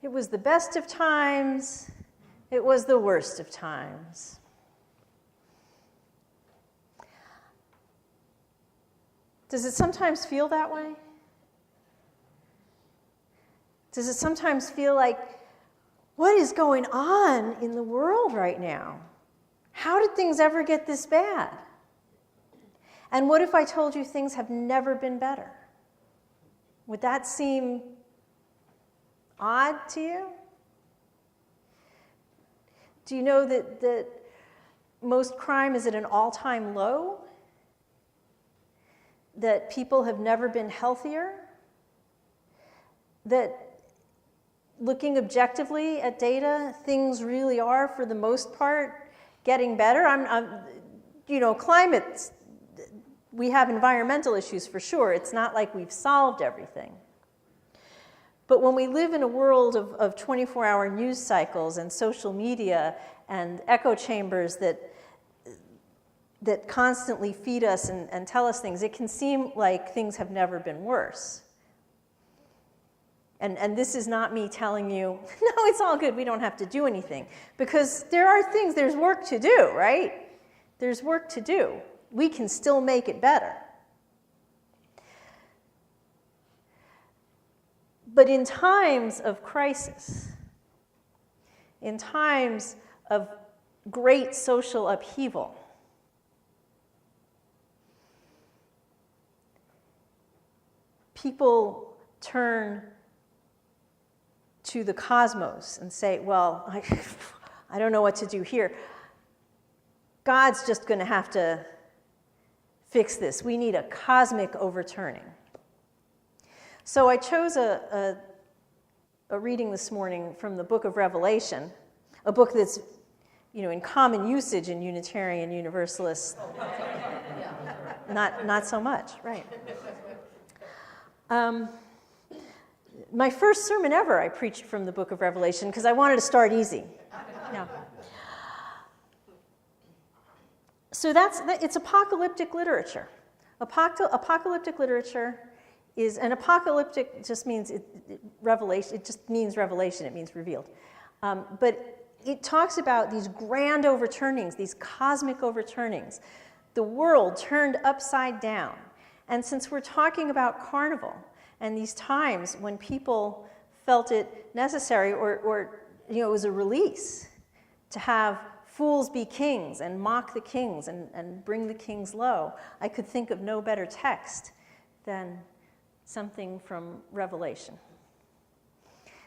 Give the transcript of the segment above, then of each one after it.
It was the best of times. It was the worst of times. Does it sometimes feel that way? Does it sometimes feel like, what is going on in the world right now? How did things ever get this bad? And what if I told you things have never been better? Would that seem odd to you? Do you know that most crime is at an all-time low? That people have never been healthier? That looking objectively at data, things really are, for the most part, getting better? Climate, we have environmental issues for sure. It's not like we've solved everything. But when we live in a world of 24-hour news cycles and social media and echo chambers that constantly feed us and tell us things, it can seem like things have never been worse. And this is not me telling you, no, it's all good, we don't have to do anything. Because there are things, there's work to do, right? There's work to do. We can still make it better. But in times of crisis, in times of great social upheaval, people turn to the cosmos and say, well, I don't know what to do here. God's just going to have to fix this. We need a cosmic overturning. So I chose a reading this morning from the book of Revelation, a book that's, in common usage in Unitarian Universalist. Not so much, right. My first sermon ever I preached from the book of Revelation because I wanted to start easy. Yeah. So it's apocalyptic literature. Apocalyptic literature is, and apocalyptic just means revelation. It just means revelation. It means revealed. But it talks about these grand overturnings, these cosmic overturnings. The world turned upside down. And since we're talking about carnival and these times when people felt it necessary, or it was a release to have fools be kings and mock the kings and bring the kings low, I could think of no better text than something from Revelation.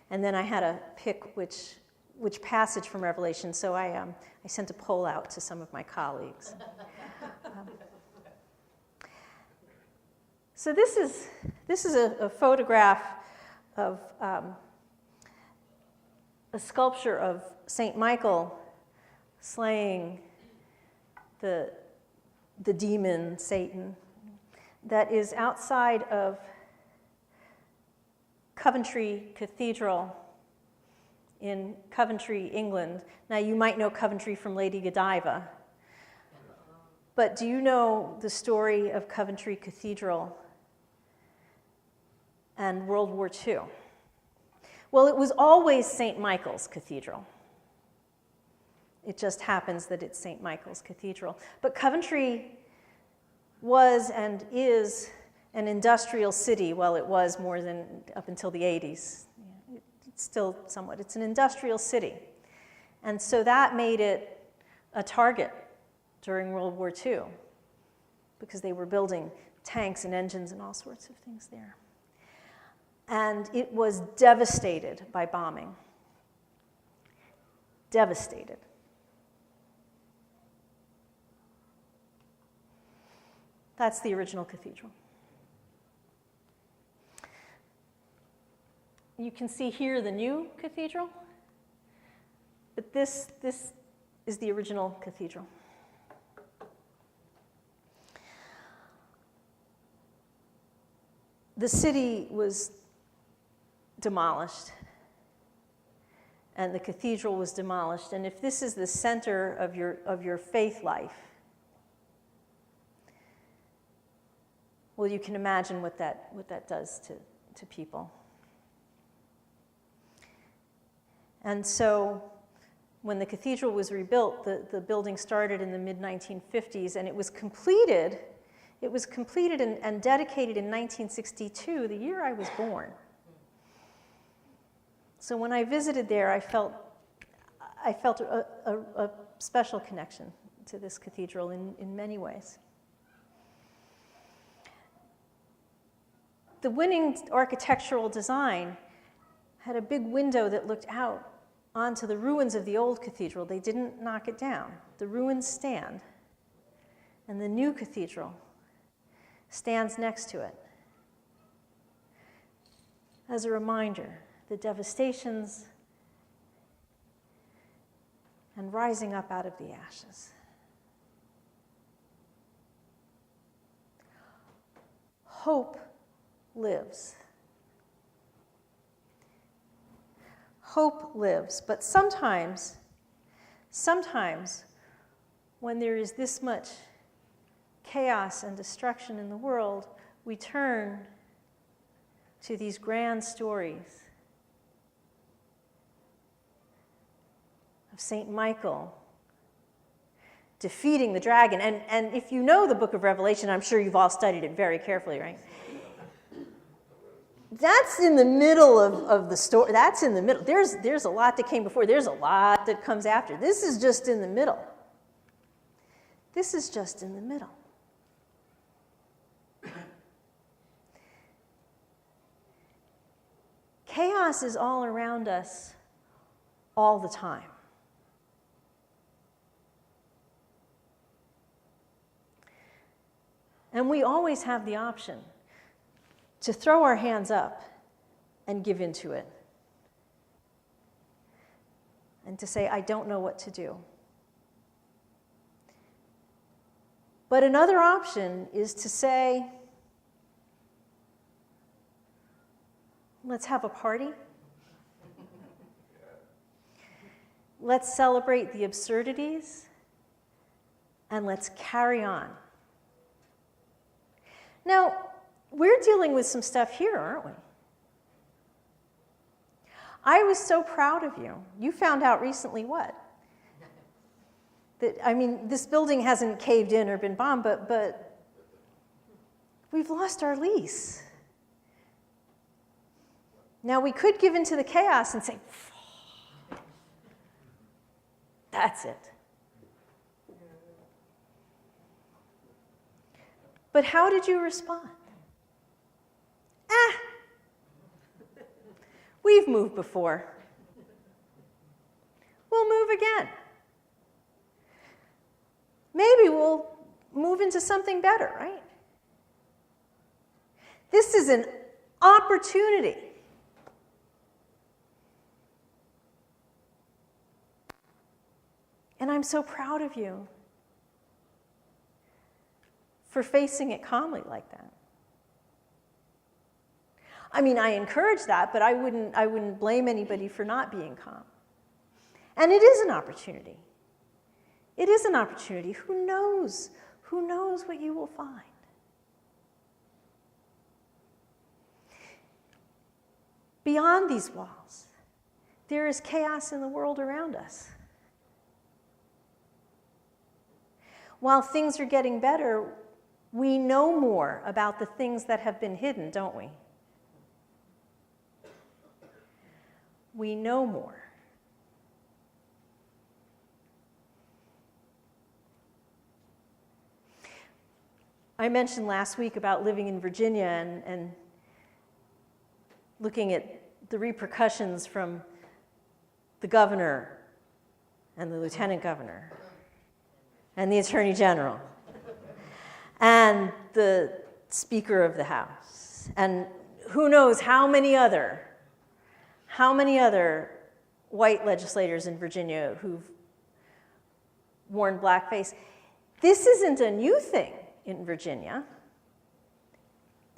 And then I had to pick which passage from Revelation, so I sent a poll out to some of my colleagues. So this is a photograph of a sculpture of St. Michael slaying the demon, Satan, that is outside of Coventry Cathedral in Coventry, England. Now, you might know Coventry from Lady Godiva, but do you know the story of Coventry Cathedral and World War II? Well, it was always St. Michael's Cathedral. It just happens that it's St. Michael's Cathedral. But Coventry was and is an industrial city. Well, it was more than up until the 80s. It's still somewhat. It's an industrial city. And so that made it a target during World War II because they were building tanks and engines and all sorts of things there. And it was devastated by bombing. devastated. That's the original cathedral. You can see here the new cathedral, but this is the original cathedral. The city was demolished, and the cathedral was demolished. And if this is the center of your faith life, well, you can imagine what that does to people. And so when the cathedral was rebuilt, the building started in the mid-1950s, and it was completed and dedicated in 1962, the year I was born. So when I visited there, I felt a special connection to this cathedral in many ways. The winning architectural design had a big window that looked out onto the ruins of the old cathedral. They didn't knock it down. The ruins stand, and the new cathedral stands next to it as a reminder, the devastations and rising up out of the ashes. Hope lives. Hope lives, but sometimes when there is this much chaos and destruction in the world, we turn to these grand stories of Saint Michael defeating the dragon. And if you know the book of Revelation, I'm sure you've all studied it very carefully, right? That's in the middle of the story. That's in the middle. There's a lot that came before. There's a lot that comes after. This is just in the middle. This is just in the middle. Chaos is all around us all the time. And we always have the option to throw our hands up and give into it. And to say, I don't know what to do. But another option is to say, let's have a party. Let's celebrate the absurdities, and let's carry on. Now, we're dealing with some stuff here, aren't we? I was so proud of you. You found out recently what? This building hasn't caved in or been bombed, but we've lost our lease. Now, we could give into the chaos and say, that's it. But how did you respond? We've moved before. We'll move again. Maybe we'll move into something better, right? This is an opportunity. And I'm so proud of you for facing it calmly like that. I encourage that, but I wouldn't blame anybody for not being calm. And it is an opportunity. It is an opportunity. Who knows? Who knows what you will find? Beyond these walls, there is chaos in the world around us. While things are getting better, we know more about the things that have been hidden, don't we? We know more. I mentioned last week about living in Virginia and looking at the repercussions from the governor and the lieutenant governor and the attorney general and the Speaker of the House and who knows how many other white legislators in Virginia who've worn blackface. This isn't a new thing in Virginia.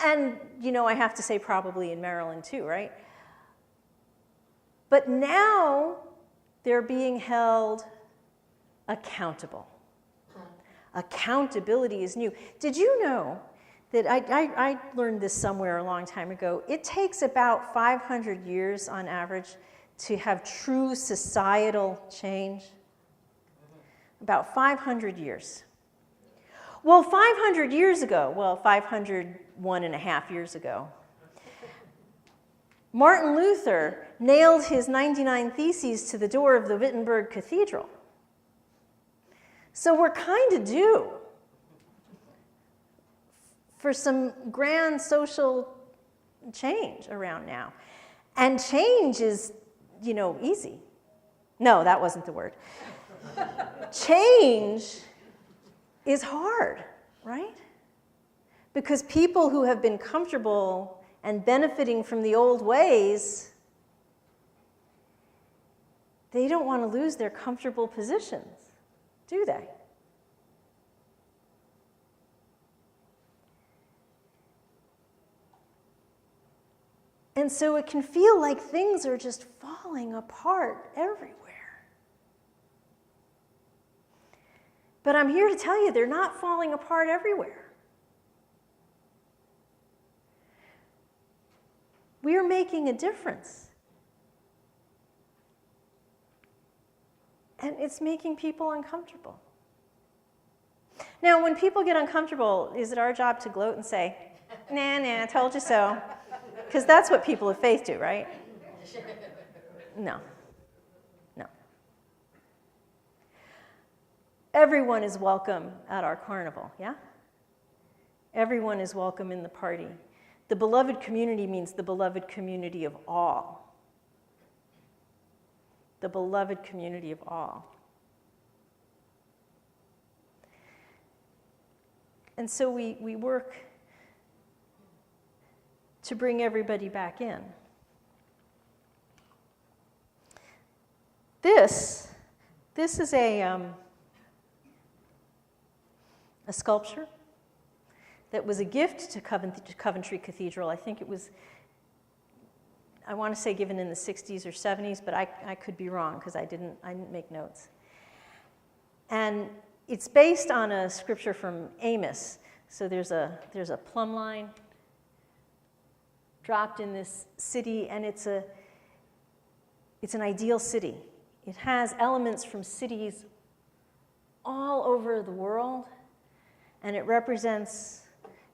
And, I have to say probably in Maryland too, right? But now they're being held accountable. Accountability is new. Did you know that I learned this somewhere a long time ago? It takes about 500 years on average to have true societal change. About 500 years. Well, 500 years ago, 501 and a half years ago, Martin Luther nailed his 99 Theses to the door of the Wittenberg Cathedral. So we're kind of due for some grand social change around now. And change is, easy. No, that wasn't the word. Change is hard, right? Because people who have been comfortable and benefiting from the old ways, they don't want to lose their comfortable positions, do they? And so it can feel like things are just falling apart everywhere. But I'm here to tell you, they're not falling apart everywhere. We are making a difference. And it's making people uncomfortable. Now, when people get uncomfortable, is it our job to gloat and say, nah, told you so? Because that's what people of faith do, right? No. Everyone is welcome at our carnival, yeah? Everyone is welcome in the party. The beloved community means the beloved community of all. The beloved community of all. And so we work to bring everybody back in. This is a sculpture that was a gift to Coventry Cathedral. I think it was, I want to say given in the 60s or 70s, but I could be wrong because I didn't make notes. And it's based on a scripture from Amos. So there's a plumb line dropped in this city, and it's an ideal city. It has elements from cities all over the world, and it represents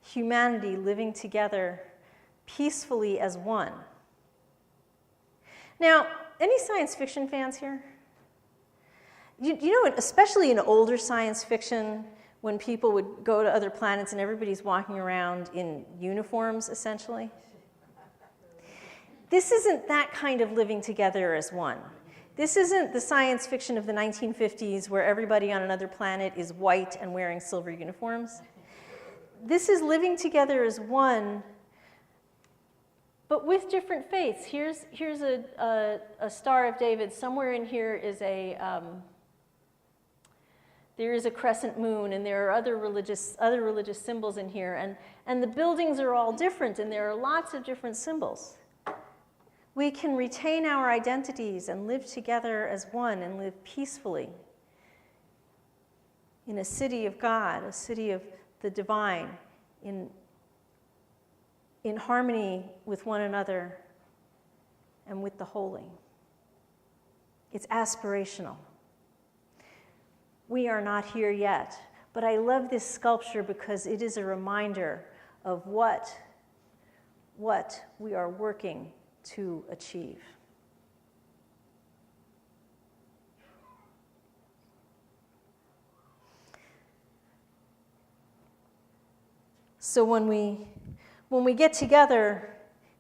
humanity living together peacefully as one. Now, any science fiction fans here? You know, especially in older science fiction, when people would go to other planets and everybody's walking around in uniforms, essentially. This isn't that kind of living together as one. This isn't the science fiction of the 1950s where everybody on another planet is white and wearing silver uniforms. This is living together as one, but with different faiths. Here's a Star of David. Somewhere in here is there is a crescent moon, and there are other religious symbols in here, and the buildings are all different, and there are lots of different symbols. We can retain our identities and live together as one and live peacefully in a city of God, a city of the divine, in harmony with one another and with the holy. It's aspirational. We are not here yet, but I love this sculpture because it is a reminder of what we are working to achieve. So when we get together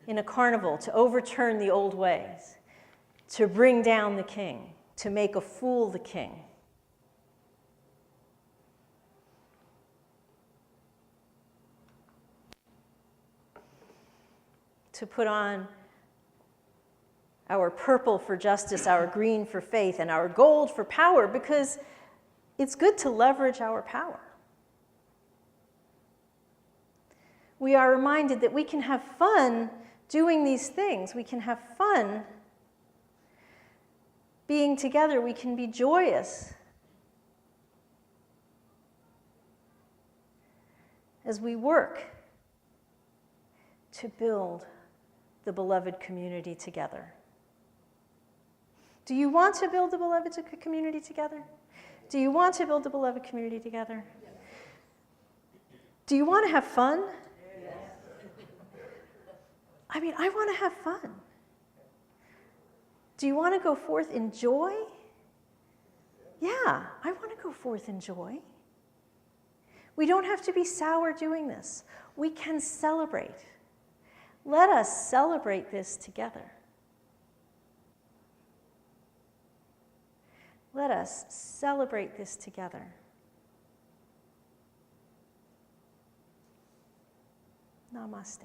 in a carnival to overturn the old ways, to bring down the king, to make a fool the king. To put on our purple for justice, our green for faith, and our gold for power, because it's good to leverage our power. We are reminded that we can have fun doing these things. We can have fun being together. We can be joyous as we work to build the beloved community together. Do you want to build the beloved community together? Do you want to build the beloved community together? Do you want to have fun? Yes. I mean, I want to have fun. Do you want to go forth in joy? Yeah, I want to go forth in joy. We don't have to be sour doing this. We can celebrate. Let us celebrate this together. Let us celebrate this together. Namaste.